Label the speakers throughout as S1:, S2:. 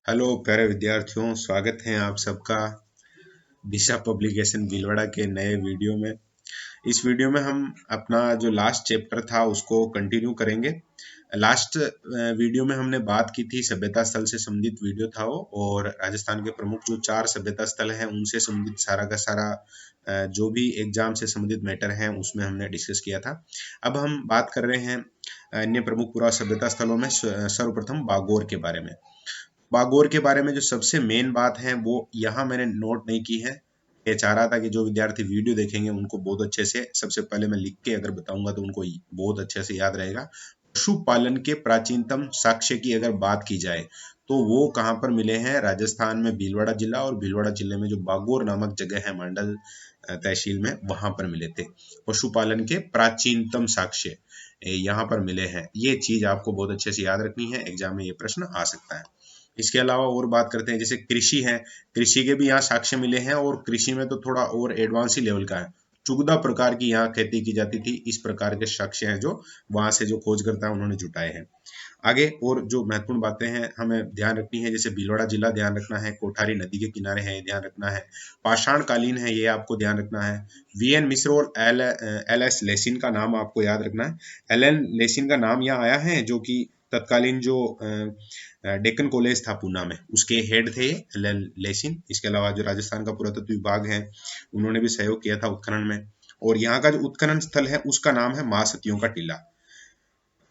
S1: Hello प्यारे विद्यार्थियों, स्वागत है आप सबका दिशा पब्लिकेशन भीलवाड़ा के नए वीडियो में। इस वीडियो में हम अपना जो लास्ट चैप्टर था उसको कंटिन्यू करेंगे। लास्ट वीडियो में हमने बात की थी, सभ्यता स्थल से संबंधित वीडियो था वो, और राजस्थान के प्रमुख जो 4 सभ्यता स्थल हैं उनसे संबंधित सारा का सारा जो भी एग्जाम से संबंधित मैटर हैं उसमें हमने डिस्कस किया था। अब हम बात कर रहे हैं अन्य प्रमुख पुरा सभ्यता स्थलों में सर्वप्रथम बागोर के बारे में। बागोर के बारे में जो सबसे मेन बात है वो यहाँ मैंने नोट नहीं की है। ये चाह रहा था कि जो विद्यार्थी वीडियो देखेंगे उनको बहुत अच्छे से, सबसे पहले मैं लिख के अगर बताऊंगा तो उनको बहुत अच्छे से याद रहेगा। पशुपालन के प्राचीनतम साक्ष्य की अगर बात की जाए तो वो कहाँ पर मिले हैं? राजस्थान में भीलवाड़ा जिला, और भीलवाड़ा जिले में जो बागोर नामक जगह है मंडल तहसील में, वहां पर मिले थे पशुपालन के प्राचीनतम साक्ष्य। यहाँ पर मिले हैं। ये चीज आपको बहुत अच्छे से याद रखनी है, एग्जाम में ये प्रश्न आ सकता है। इसके अलावा और बात करते हैं, जैसे कृषि है, कृषि के भी यहाँ साक्ष्य मिले हैं, और कृषि में तो थोड़ा और एडवांस ही लेवल का है। चुगदा प्रकार की यहाँ खेती की जाती थी, इस प्रकार के साक्ष्य हैं जो वहां से जो खोजकर्ता है उन्होंने जुटाए हैं। आगे और जो महत्वपूर्ण बातें हैं हमें ध्यान रखनी है, जैसे भीलवाड़ा जिला ध्यान रखना है, कोठारी नदी के किनारे है ये ध्यान रखना है, पाषाण कालीन है ये आपको ध्यान रखना है, वीएन मिश्र और एल एस लेसिन का नाम आपको याद रखना है। एल एन लेसिन का नाम यहाँ आया है, जो कि तत्कालीन जो डेक्कन कॉलेज था पूना में, उसके हेड थे एल एन लेसिन। इसके अलावा जो राजस्थान का पुरातत्व विभाग है उन्होंने भी सहयोग किया था उत्खनन में। और यहाँ का जो उत्खनन स्थल है उसका नाम है महासतियों का टीला।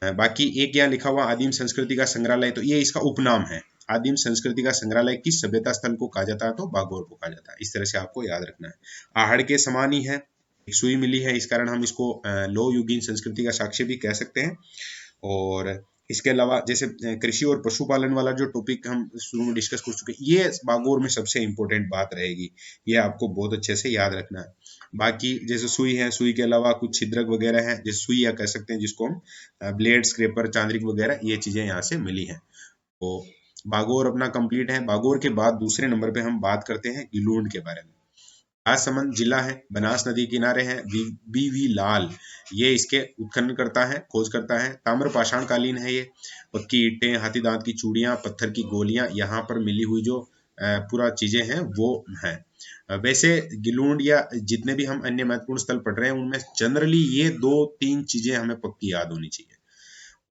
S1: बाकी एक यहाँ लिखा हुआ आदिम संस्कृति का संग्रहालय, तो ये इसका उपनाम है। आदिम संस्कृति का संग्रहालय किस सभ्यता स्थल को कहा जाता है? तो बागोर को कहा जाता है। इस तरह से आपको याद रखना है। आहड़ के समान ही है, एक सुई मिली है, इस कारण हम इसको लो युगीन संस्कृति का साक्ष्य भी कह सकते हैं। और इसके अलावा जैसे कृषि और पशुपालन वाला जो टॉपिक हम शुरू में डिस्कस कर चुके हैं, ये बागोर में सबसे इंपॉर्टेंट बात रहेगी, ये आपको बहुत अच्छे से याद रखना है। बाकी जैसे सुई है, सुई के अलावा कुछ छिद्रक वगैरह है, जैसे सुई या कह सकते हैं जिसको हम ब्लेड, स्क्रेपर, चांद्रिक वगैरह, ये चीजें यहाँ से मिली हैं। तो बागोर अपना कंप्लीट है। बागोर के बाद दूसरे नंबर पे हम बात करते हैं गिलूंड के बारे में। राजसमंद जिला है, बनास नदी किनारे है, बी वी लाल ये इसके उत्खनन करता है, खोज करता है। ताम्र पाषाण कालीन है ये, पक्की ईंटें, हाथी दांत की चूड़ियां, पत्थर की गोलियां, यहाँ पर मिली हुई जो पूरा चीजें हैं वो हैं। वैसे गिलूंड या जितने भी हम अन्य महत्वपूर्ण स्थल पढ़ रहे हैं उनमें जनरली ये दो तीन चीजें हमें पक्की याद होनी चाहिए।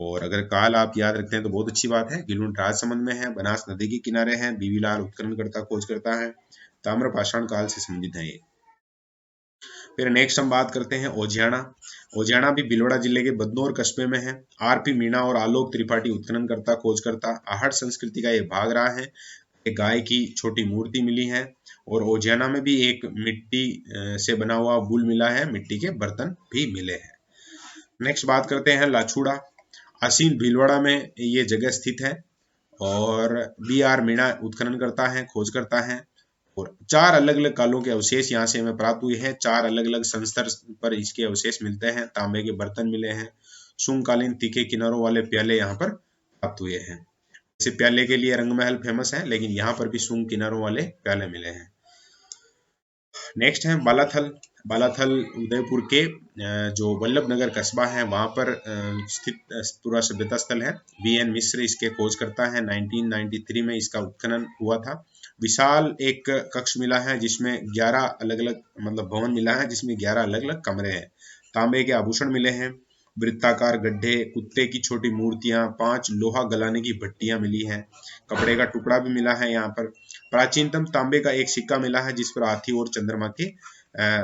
S1: और अगर काल आप याद रखते हैं तो बहुत अच्छी बात है। गिलूंड राजसमंद में है, बनास नदी के किनारे है, बीवीलाल उत्खनन करता खोज करता है, ताम्र पाषाण काल से संबंधित है ये। फिर नेक्स्ट हम बात करते हैं ओजियाना। ओजियाना भी भीलवाड़ा जिले के बदनौर कस्बे में है। आरपी मीणा और आलोक त्रिपाठी उत्खनन करता खोज करता। आहड़ संस्कृति का ये भाग रहा है। एक गाय की छोटी मूर्ति मिली है, और ओजियाना में भी एक मिट्टी से बना हुआ बुल मिला है, मिट्टी के बर्तन भी मिले हैं। नेक्स्ट बात करते हैं लाछुड़ा। आसीन भीलवाड़ा में ये जगह स्थित है, और बी आर मीणा उत्खनन करता है, खोज करता है। और 4 अलग-अलग कालों के अवशेष यहाँ से हमें प्राप्त हुए हैं। 4 अलग-अलग संस्तर पर इसके अवशेष मिलते हैं। तांबे के बर्तन मिले हैं। शुंगकालीन तीखे किनारों वाले प्याले यहाँ पर प्राप्त हुए हैं। जैसे प्याले के लिए रंगमहल फेमस है, लेकिन यहाँ पर भी शुंग किनारों वाले प्याले मिले हैं। नेक्स्ट है बालाथल। बालाथल उदयपुर के जो वल्लभ नगर कस्बा है वहां पर स्थित पूरा सभ्यता स्थल है। वीएन मिश्र इसके खोज करता है। 1993 में इसका उत्खनन हुआ था। विशाल एक कक्ष मिला है जिसमें 11 अलग अलग मतलब भवन मिला है, जिसमें 11 अलग अलग कमरे हैं। तांबे के आभूषण मिले हैं, वृत्ताकार गड्ढे, कुत्ते की छोटी मूर्तियां, 5 लोहा गलाने की भट्टियां मिली हैं, कपड़े का टुकड़ा भी मिला है यहाँ पर। प्राचीनतम तांबे का एक सिक्का मिला है जिस पर हाथी और चंद्रमा के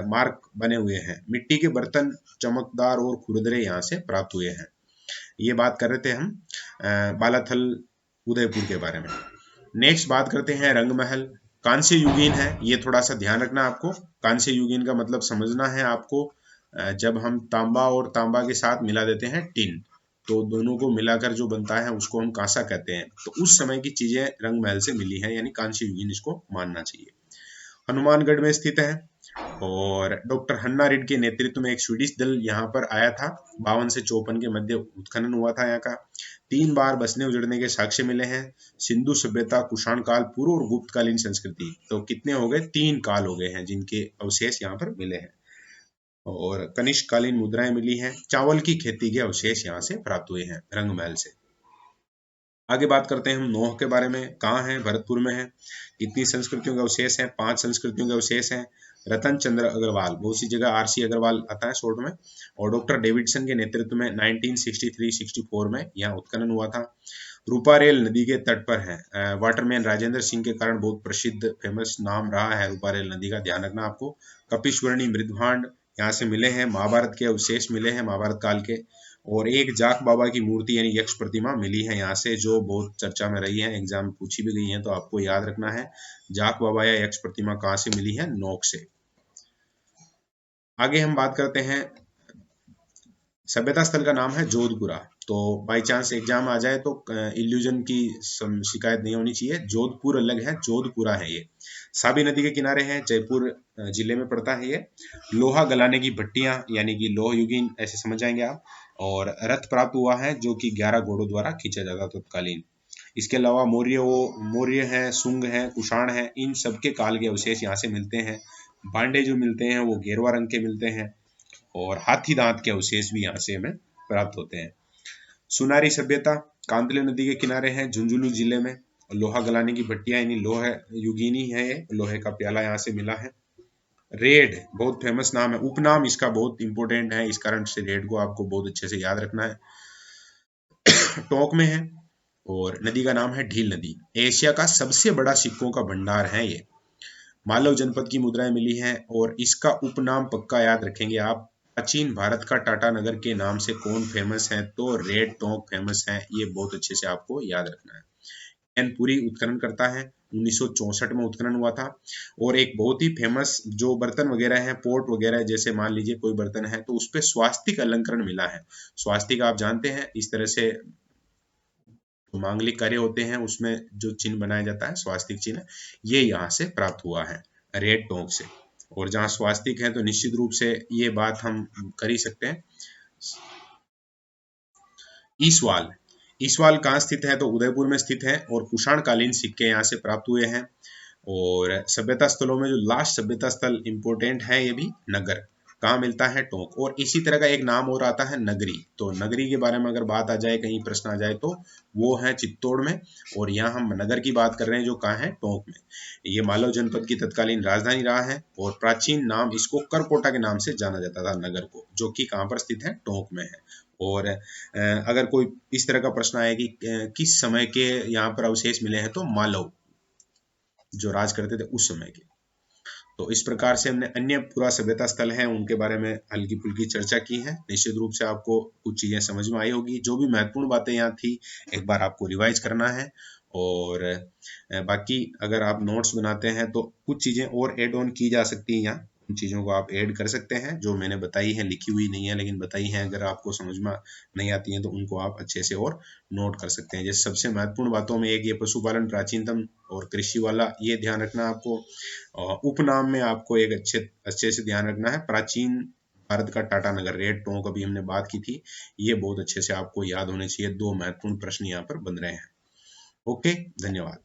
S1: मार्क बने हुए हैं। मिट्टी के बर्तन चमकदार और खुरदरे यहाँ से प्राप्त हुए हैं। ये बात कर रहे थे हम बालाथल उदयपुर के बारे में। नेक्स्ट बात करते हैं रंगमहल। कांस्य युगीन है, ये थोड़ा सा ध्यान रखना आपको। कांस्य युगीन का मतलब समझना है आपको। जब हम तांबा और तांबा के साथ मिला देते हैं टिन, तो दोनों को मिलाकर जो बनता है उसको हम कांसा कहते हैं। तो उस समय की चीजें रंगमहल से मिली हैं, यानी कांस्य युगीन इसको मानना चाहिए। हनुमानगढ़ में स्थित है, और डॉक्टर हन्ना रिड के नेतृत्व में एक स्वीडिश दल यहाँ पर आया था। 52 से 54 के मध्य उत्खनन हुआ था यहाँ का। 3 बार बसने उजड़ने के साक्ष्य मिले हैं। सिंधु सभ्यता, कुषाण काल, पूर्व और गुप्तकालीन संस्कृति, तो कितने हो गए? 3 काल हो गए हैं जिनके अवशेष यहाँ पर मिले हैं। और कनिष्क कालीन मुद्राएं मिली हैं। चावल की खेती के अवशेष यहाँ से प्राप्त हुए हैं रंगमहल से। आगे बात करते हैं हम नोह के बारे में। कहाँ है? भरतपुर में है। कितनी संस्कृतियों के अवशेष हैं? 5 संस्कृतियों के अवशेष हैं। रतन चंद्र अग्रवाल, बहुत सी जगह आरसी अग्रवाल आता है शॉर्ट में, और डॉक्टर डेविडसन के नेतृत्व में 1963-64 में यहाँ उत्खनन हुआ था। रूपारेल नदी के तट पर है। वाटरमैन राजेंद्र सिंह के कारण बहुत प्रसिद्ध फेमस नाम रहा है रूपारेल नदी का, ध्यान रखना आपको। कपिश्वरणी मृदभांड यहाँ से मिले हैं, महाभारत के अवशेष मिले हैं महाभारत काल के। और एक जाक बाबा की मूर्ति यानी यक्ष प्रतिमा मिली है यहाँ से, जो बहुत चर्चा में रही है, एग्जाम में पूछी भी गई है, तो आपको याद रखना है जाक बाबा या यक्ष प्रतिमा कहाँ से मिली है? नोक से। आगे हम बात करते हैं, सभ्यता स्थल का नाम है जोधपुरा। तो बाई चांस एग्जाम आ जाए तो इल्यूजन की शिकायत नहीं होनी चाहिए, जोधपुर अलग है, जोधपुरा है ये। साबी नदी के किनारे है, जयपुर जिले में पड़ता है ये। लोहा गलाने की भट्टियां यानी कि लोह युगीन ऐसे समझ जाएंगे आप। और रथ प्राप्त हुआ है जो कि 11 घोड़ों द्वारा खींचा जाता तत्कालीन। इसके अलावा मौर्य है, शुंग है, कुषाण है, इन सबके काल के अवशेष यहाँ से मिलते हैं। बांडे जो मिलते हैं वो गेरुआ रंग के मिलते हैं, और हाथी दांत के अवशेष भी यहाँ से हमें प्राप्त होते हैं। सुनारी सभ्यता कांदले नदी के किनारे है, झुंझुनू जिले में। लोहा गलाने की भट्टियां यानी लोह युगीनी है ये, लोहे का प्याला यहाँ से मिला है। रेड बहुत फेमस नाम है, उपनाम इसका बहुत इंपॉर्टेंट है, इस कारण से रेड को आपको बहुत अच्छे से याद रखना है। टोंक में है, और नदी का नाम है ढील नदी। एशिया का सबसे बड़ा सिक्कों का भंडार है ये। मालव जनपद की मुद्राएं मिली हैं, और इसका उपनाम पक्का याद रखेंगे आप। प्राचीन भारत का टाटा नगर के नाम से कौन फेमस है? तो रेड टोंक फेमस है, ये बहुत अच्छे से आपको याद रखना है। पूरी उत्खनन करता है, 1964 में उत्खनन हुआ था। और एक बहुत ही फेमस जो बर्तन वगैरह हैं, पोर्ट वगैरह, जैसे मान लीजिए कोई बर्तन है तो उस पे स्वास्तिक अलंकरण मिला है। स्वास्तिक आप जानते हैं, इस तरह से मांगलिक कार्य होते हैं उसमें जो चिन्ह बनाया जाता है, स्वास्तिक चिन्ह, ये यहाँ से प्राप्त हुआ है रेड टोंक से। और जहाँ स्वास्तिक है तो निश्चित रूप से ये बात हम कर ही सकते हैं। ईसवाल, ईसवाल कहाँ स्थित है? तो उदयपुर में स्थित है, और कुषाण कालीन सिक्के यहाँ से प्राप्त हुए हैं। और सभ्यता स्थलों में जो लास्ट सभ्यता स्थल इंपोर्टेंट है, ये भी नगर कहाँ मिलता है? टोंक। और इसी तरह का एक नाम और आता है नगरी। तो नगरी के बारे में अगर बात आ जाए, कहीं प्रश्न आ जाए, तो वो है चित्तौड़ में। और यहाँ हम नगर की बात कर रहे हैं जो कहाँ है? टोंक में। ये मालव जनपद की तत्कालीन राजधानी रहा है, और प्राचीन नाम इसको करकोटा के नाम से जाना जाता था नगर को, जो कि कहाँ पर स्थित है? टोंक में है। और अगर कोई इस तरह का प्रश्न आए कि किस समय के यहाँ पर अवशेष मिले हैं, तो मालव जो राज करते थे उस समय के। तो इस प्रकार से हमने अन्य पूरा सभ्यता स्थल है उनके बारे में हल्की फुल्की चर्चा की है। निश्चित रूप से आपको कुछ चीजें समझ में आई होगी। जो भी महत्वपूर्ण बातें यहाँ थी, एक बार आपको रिवाइज करना है। और बाकी अगर आप नोट्स बनाते हैं तो कुछ चीजें और ऐड ऑन की जा सकती हैं यहाँ, उन चीज़ों को आप ऐड कर सकते हैं जो मैंने बताई है, लिखी हुई नहीं है लेकिन बताई है। अगर आपको समझ में नहीं आती हैं तो उनको आप अच्छे से और नोट कर सकते हैं। जैसे सबसे महत्वपूर्ण बातों में एक ये पशुपालन प्राचीनतम और कृषि वाला, ये ध्यान रखना आपको। उपनाम में आपको एक अच्छे से ध्यान रखना है, प्राचीन भारत का टाटा नगर, रेड टोंक अभी हमने बात की थी, ये बहुत अच्छे से आपको याद होने चाहिए। 2 महत्वपूर्ण प्रश्न यहाँ पर बन रहे हैं। ओके, धन्यवाद।